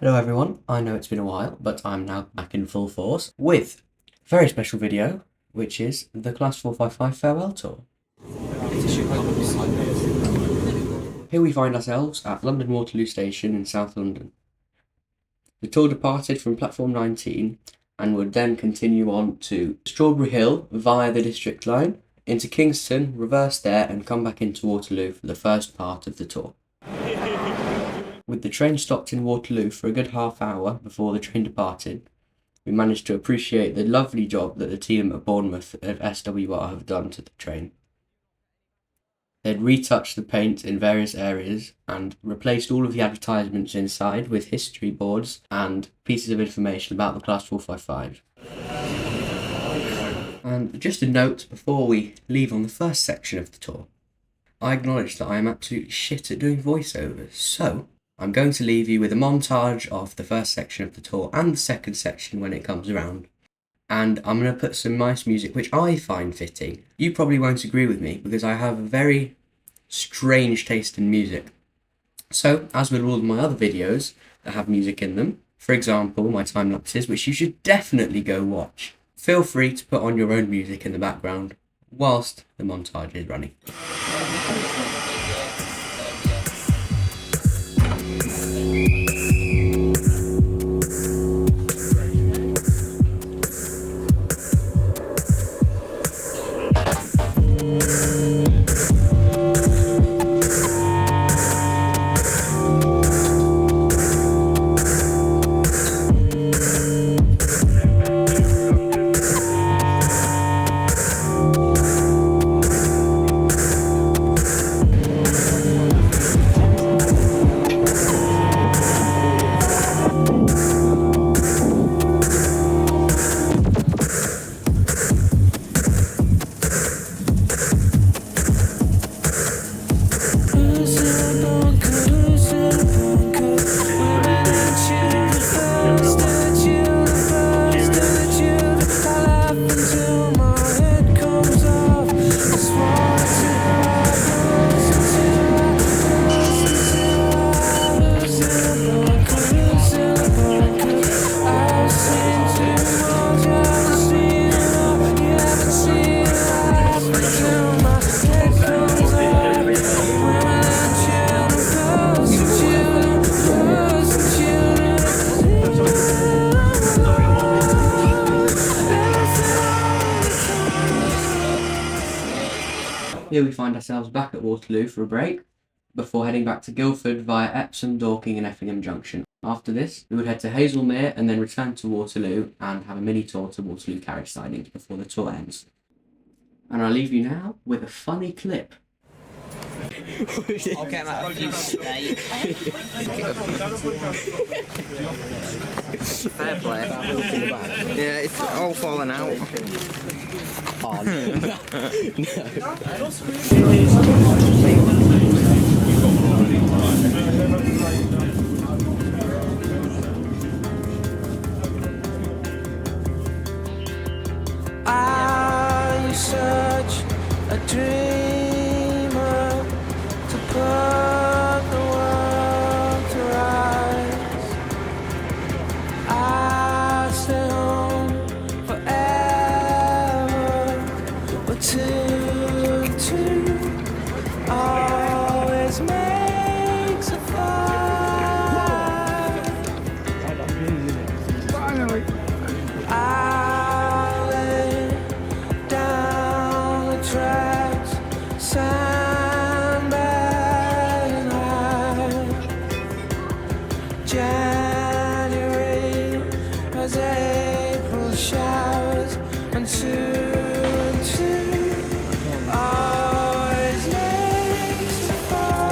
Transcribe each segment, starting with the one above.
Hello everyone, I know it's been a while, but I'm now back in full force with a very special video, which is the Class 455 Farewell Tour. Here we find ourselves at London Waterloo Station in South London. The tour departed from platform 19 and would then continue on to Strawberry Hill via the District line, into Kingston, reverse there and come back into Waterloo for the first part of the tour. With the train stopped in Waterloo for a good half hour before the train departed, we managed to appreciate the lovely job that the team at Bournemouth of SWR have done to the train. They'd retouched the paint in various areas and replaced all of the advertisements inside with history boards and pieces of information about the Class 455. And just a note before we leave on the first section of the tour, I acknowledge that I am absolutely shit at doing voiceovers, so I'm going to leave you with a montage of the first section of the tour and the second section when it comes around. And I'm going to put some nice music which I find fitting. You probably won't agree with me because I have a very strange taste in music. So, as with all of my other videos that have music in them, for example my time lapses, which you should definitely go watch, feel free to put on your own music in the background whilst the montage is running. Here we find ourselves back at Waterloo for a break, before heading back to Guildford via Epsom, Dorking and Effingham Junction. After this, we would head to Hazelmere and then return to Waterloo and have a mini tour to Waterloo carriage sidings before the tour ends. And I'll leave you now with a funny clip. I'll get that a few steak. Fair play. Yeah, it's all falling out. Oh, no. Are you such a dreamer to put the world to rights? I stay home forever, but two always makes a fight. I lay down the tracks, sandbag and high. January has April showers, and two always makes a fight.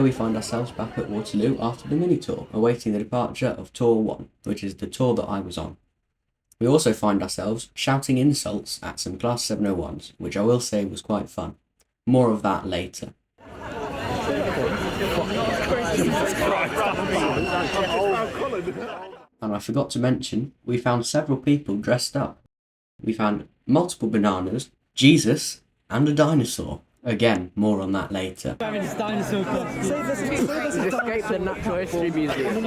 here we find ourselves back at Waterloo after the mini-tour, awaiting the departure of Tour 1, which is the tour that I was on. We also find ourselves shouting insults at some Class 701s, which I will say was quite fun. More of that later. And I forgot to mention, we found several people dressed up. We found multiple bananas, Jesus, and a dinosaur. Again, more on that later. Escape the Natural History Museum.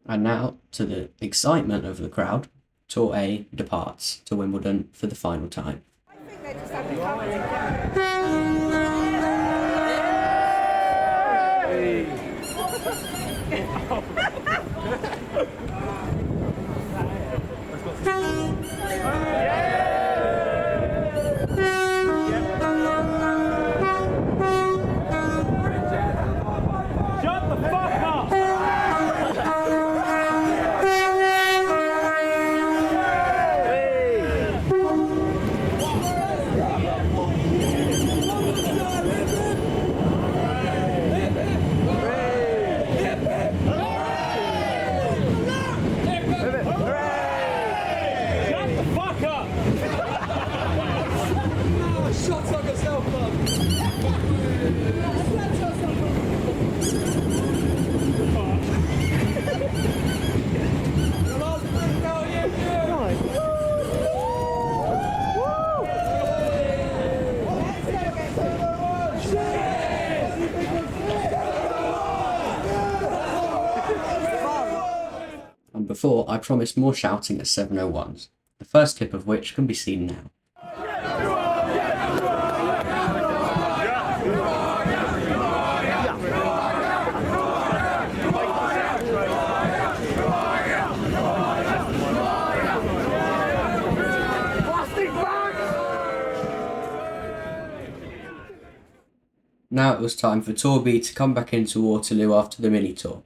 And now, to the excitement of the crowd, Tour A departs to Wimbledon for the final time. And before, I promised more shouting at 701s, the first clip of which can be seen now. Now it was time for Tour B to come back into Waterloo after the mini-tour.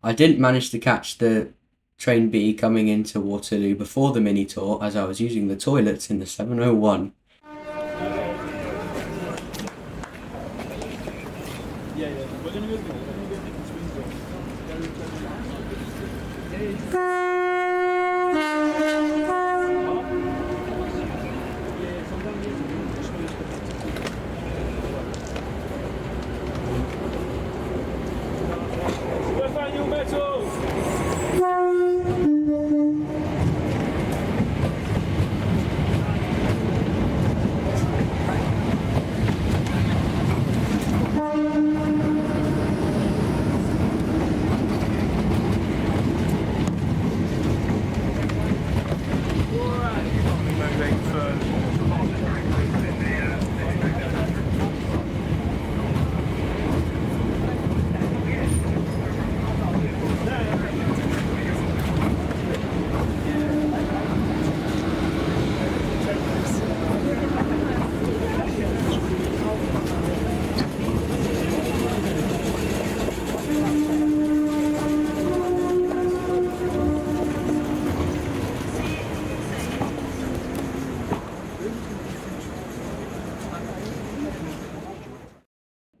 I didn't manage to catch the train B coming into Waterloo before the mini-tour as I was using the toilets in the 701.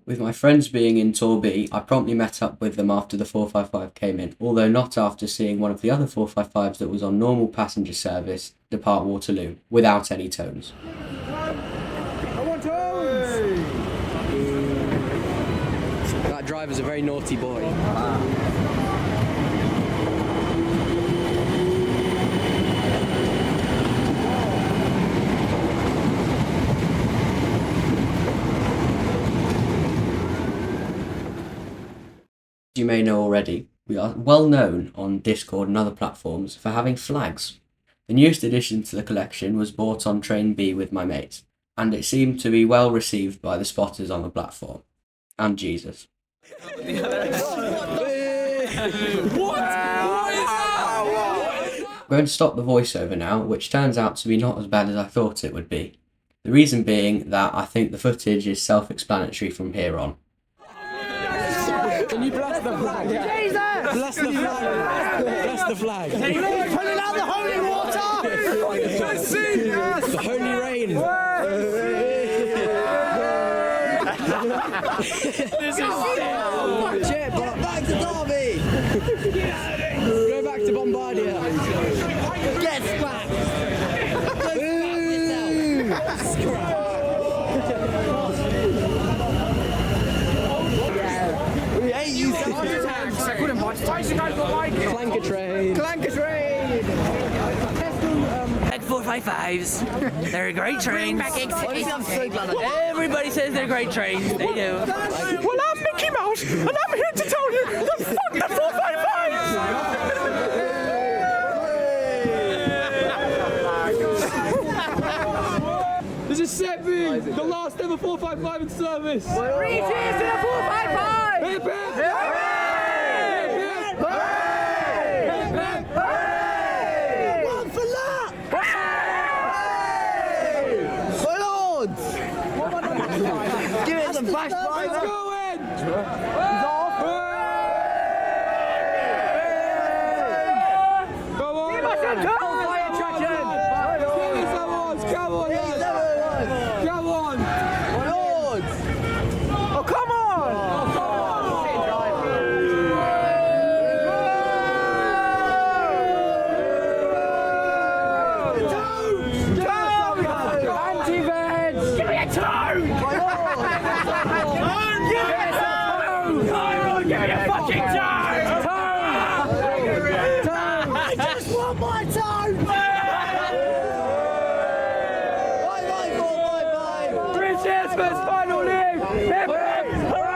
With my friends being in Tour B, I promptly met up with them after the 455 came in, although not after seeing one of the other 455s that was on normal passenger service depart Waterloo, without any tones. I want tones! That driver's a very naughty boy. As you may know already, we are well known on Discord and other platforms for having flags. The newest addition to the collection was bought on Train B with my mates, and it seemed to be well received by the spotters on the platform. And Jesus. I'm going to stop the voiceover now, which turns out to be not as bad as I thought it would be. The reason being that I think the footage is self-explanatory from here on. Can you bless the flag? Jesus! Bless the flag! Bless the flag! Pulling out the holy water! The holy rain! This is Shit, but back to Derby! Go back to Bombardier! Get scrapped! We hate you! I couldn't watch Tyson guys don't like it. Clanker train! Clanker train! Egg 455s. They're a great train. Everybody says they're great trains. They do. Well, I'm Mickey Mouse, and I'm here to tell you that fuck the 455s! This is Seppi, the last ever 455 in service. 3 cheers to the 455! Hip, hip, hooray! One for luck! My lords! Give it some bash, Let's go in! He's off! Come on! Come on, lads. Come on! My lords! Oh, come on! Anti-veg! Give me a two! My lords! Give me a two! Give me a fucking two! I just want my toe! Bye bye, 455! 3 cheers for his final league! Hip hip! Hooray!